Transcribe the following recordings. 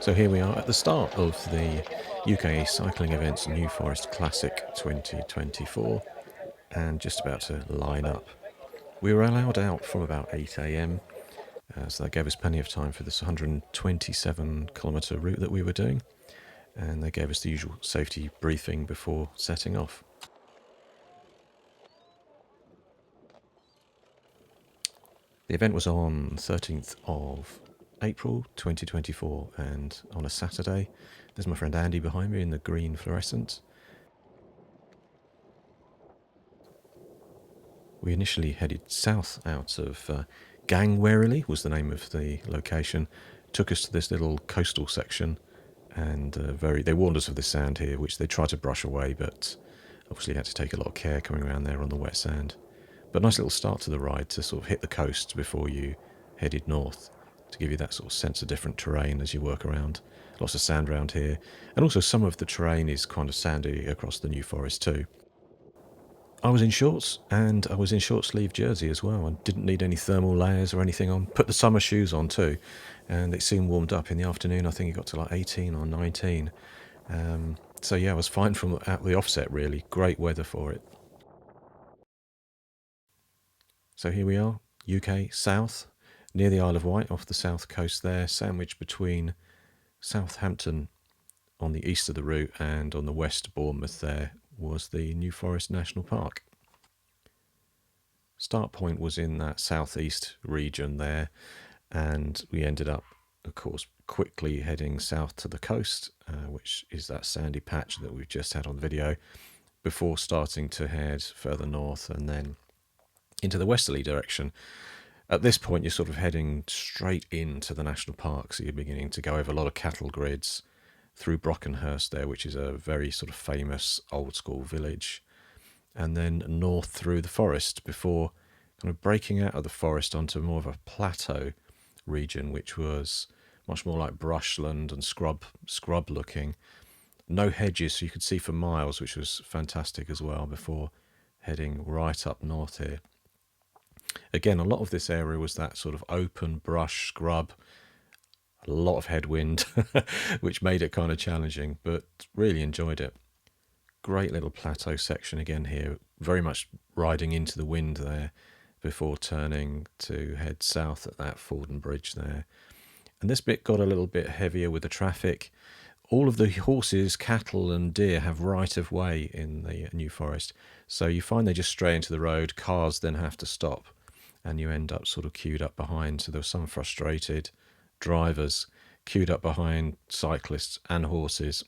So here we are at the start of the UKCE Cycling Events New Forest Classic 2024 and just about to line up. We were allowed out from about 8 a.m, so that gave us plenty of time for this 127 kilometre route that we were doing, and they gave us the usual safety briefing before setting off. The event was on 13th of April 2024 and on a Saturday. There's my friend Andy behind me in the green fluorescent. We initially headed south out of Gangwarily was the name of the location. Took us to this little coastal section, and they warned us of the sand here, which they tried to brush away, but obviously had to take a lot of care coming around there on the wet sand. But nice little start to the ride to sort of hit the coast before you headed north, to give you that sort of sense of different terrain as you work around. Lots of sand around here, and also some of the terrain is kind of sandy across the New Forest too. I was in shorts, and I was in short sleeve jersey as well. I didn't need any thermal layers or anything on. Put the summer shoes on too, and it soon warmed up in the afternoon. I think it got to like 18 or 19. So yeah, I was fine from at the offset really. Great weather for it. So here we are, UK South, near the Isle of Wight off the south coast there, sandwiched between Southampton on the east of the route and on the west Bournemouth there was the New Forest National Park. Start point was in that southeast region there, and we ended up, of course, quickly heading south to the coast, which is that sandy patch that we've just had on video, before starting to head further north and then into the westerly direction. At this point, you're sort of heading straight into the national park, so you're beginning to go over a lot of cattle grids, through Brockenhurst there, which is a very sort of famous old school village, and then north through the forest before kind of breaking out of the forest onto more of a plateau region, which was much more like brushland and scrub looking. No hedges, so you could see for miles, which was fantastic as well, before heading right up north here. Again, a lot of this area was that sort of open brush scrub, a lot of headwind, which made it kind of challenging, but really enjoyed it. Great little plateau section again here, very much riding into the wind there before turning to head south at that Fordham Bridge there. And this bit got a little bit heavier with the traffic. All of the horses, cattle and deer have right of way in the New Forest, so you find they just stray into the road. Cars then have to stop, and you end up sort of queued up behind. So there were some frustrated drivers queued up behind cyclists and horses.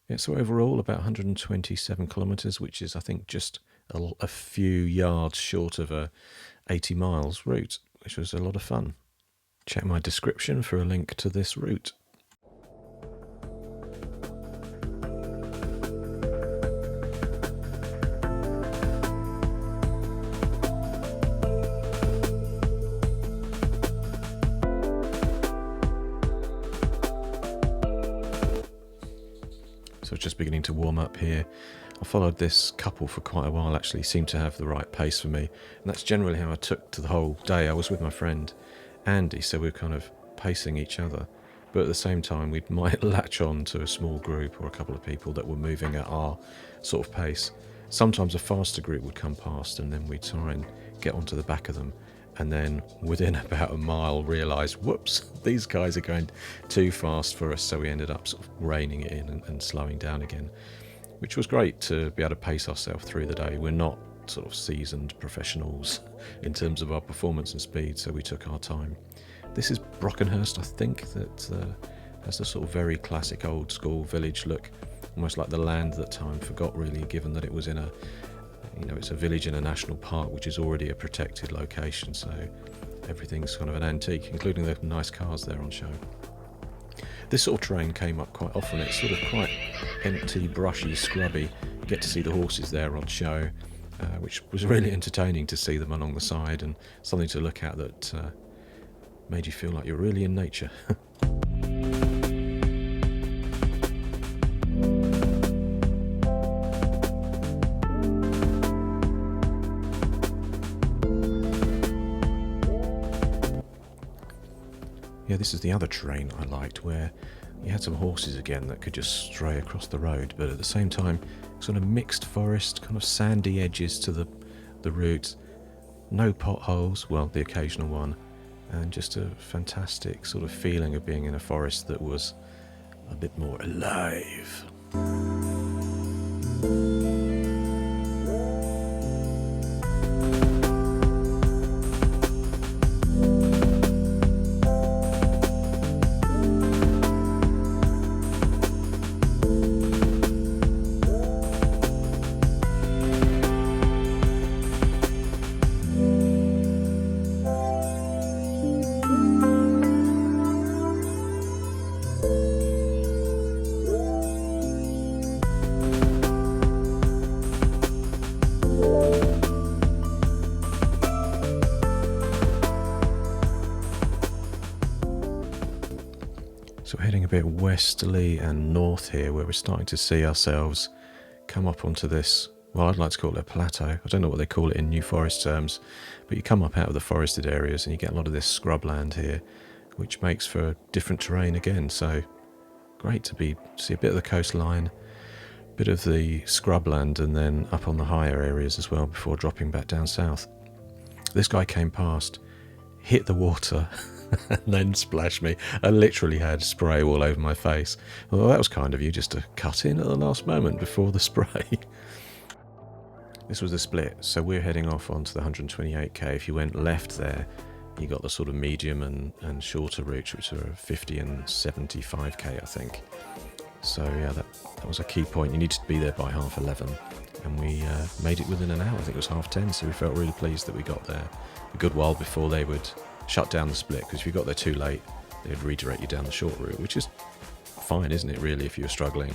Yeah, so overall about 127 kilometres, which is I think just a few yards short of a 80 miles route, which was a lot of fun. Check my description for a link to this route. So just beginning to warm up here. I followed this couple for quite a while actually, seemed to have the right pace for me, and that's generally how I took to the whole day. I was with my friend Andy, so we were kind of pacing each other, but at the same time we might latch on to a small group or a couple of people that were moving at our sort of pace. Sometimes a faster group would come past and then we'd try and get onto the back of them, and then within about a mile realise, whoops, these guys are going too fast for us, so we ended up sort of reining it in and slowing down again, which was great to be able to pace ourselves through the day. We're not sort of seasoned professionals in terms of our performance and speed, so we took our time. This is Brockenhurst, I think, that has the sort of very classic old school village look, almost like the land that time forgot really, given that it was in a, it's a village in a national park, which is already a protected location, so everything's kind of an antique, including the nice cars there on show. This sort of terrain came up quite often. It's sort of quite empty, brushy, scrubby. You get to see the horses there on show, which was really entertaining to see them along the side, and something to look at that made you feel like you're really in nature. Yeah, this is the other terrain I liked, where you had some horses again that could just stray across the road, but at the same time sort of mixed forest, kind of sandy edges to the route, no potholes, well, the occasional one, and just a fantastic sort of feeling of being in a forest that was a bit more alive. So we're heading a bit westerly and north here, where we're starting to see ourselves come up onto this, well, I'd like to call it a plateau. I don't know what they call it in New Forest terms, but you come up out of the forested areas and you get a lot of this scrubland here, which makes for different terrain again. So great to see a bit of the coastline, a bit of the scrubland, and then up on the higher areas as well before dropping back down south. This guy came past, hit the water, and then splashed me. I literally had spray all over my face. Well, that was kind of you, just to cut in at the last moment before the spray. This was the split, so we're heading off onto the 128k. If you went left there, you got the sort of medium and shorter routes, which are 50 and 75k, I think. So yeah, that was a key point. You needed to be there by 11:30, and we made it within an hour. I think it was 10:30, so we felt really pleased that we got there a good while before they would shut down the split, because if you got there too late, they'd redirect you down the short route, which is fine, isn't it, really, if you're struggling.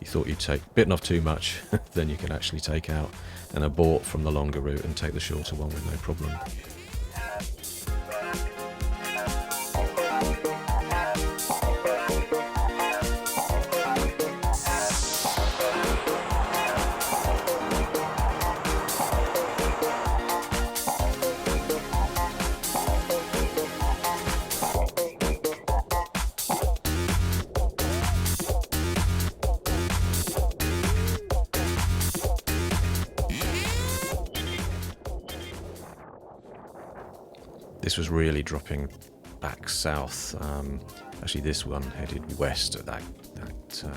You thought you'd bitten off too much, then you can actually take out and abort from the longer route and take the shorter one with no problem. This was really dropping back south. Actually, this one headed west at that sort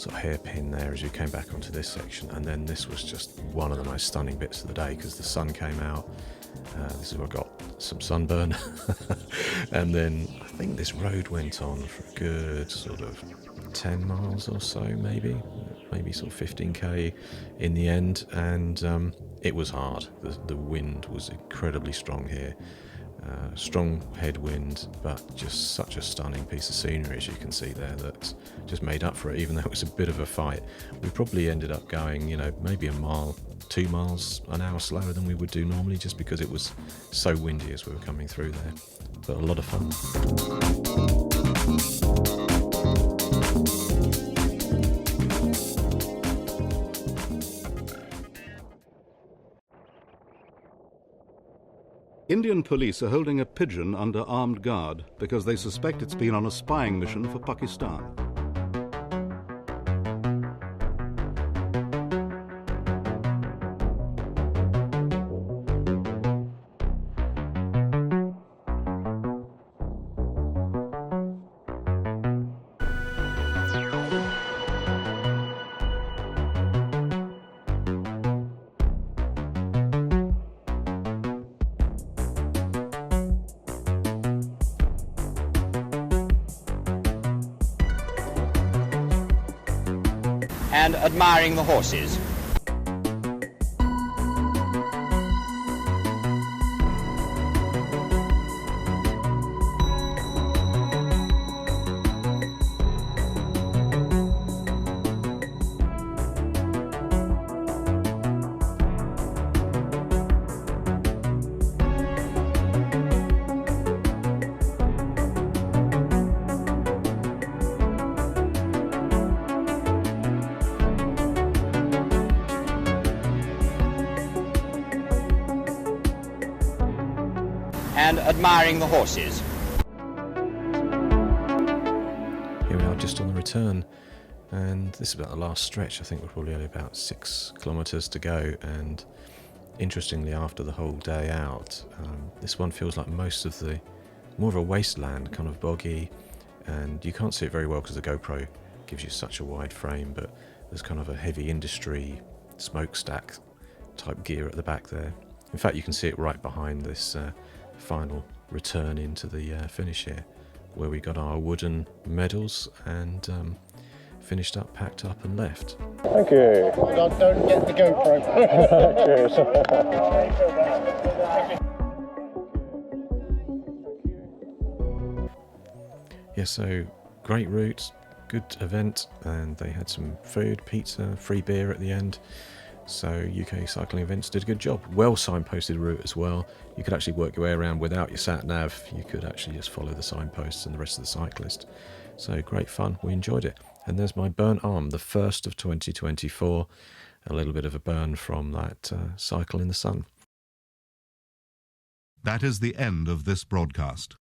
of hairpin there as you came back onto this section. And then this was just one of the most stunning bits of the day, because the sun came out. This is where I got some sunburn. And then I think this road went on for a good sort of 10 miles or so, maybe sort of 15k in the end. And it was hard. The wind was incredibly strong here. Strong headwind, but just such a stunning piece of scenery, as you can see there, that just made up for it, even though it was a bit of a fight. We probably ended up going, maybe 2 miles an hour slower than we would do normally, just because it was so windy as we were coming through there. But a lot of fun. Indian police are holding a pigeon under armed guard because they suspect it's been on a spying mission for Pakistan. And admiring the horses. And admiring the horses. here we are just on the return, and this is about the last stretch. I think we're probably only about 6 kilometres to go, and interestingly, after the whole day out, this one feels like most of the more of a wasteland, kind of boggy, and you can't see it very well because the GoPro gives you such a wide frame, but there's kind of a heavy industry smokestack type gear at the back there. In fact, you can see it right behind this final return into the finish here, where we got our wooden medals and finished up, packed up and left. Thank you. Don't get the GoPro. Yeah, so great route, good event, and they had some food, pizza, free beer at the end. So UK Cycling Events did a good job. Well signposted route as well. You could actually work your way around without your sat nav. You could actually just follow the signposts and the rest of the cyclist. So great fun. We enjoyed it. And there's my burnt arm, the first of 2024. A little bit of a burn from that cycle in the sun. That is the end of this broadcast.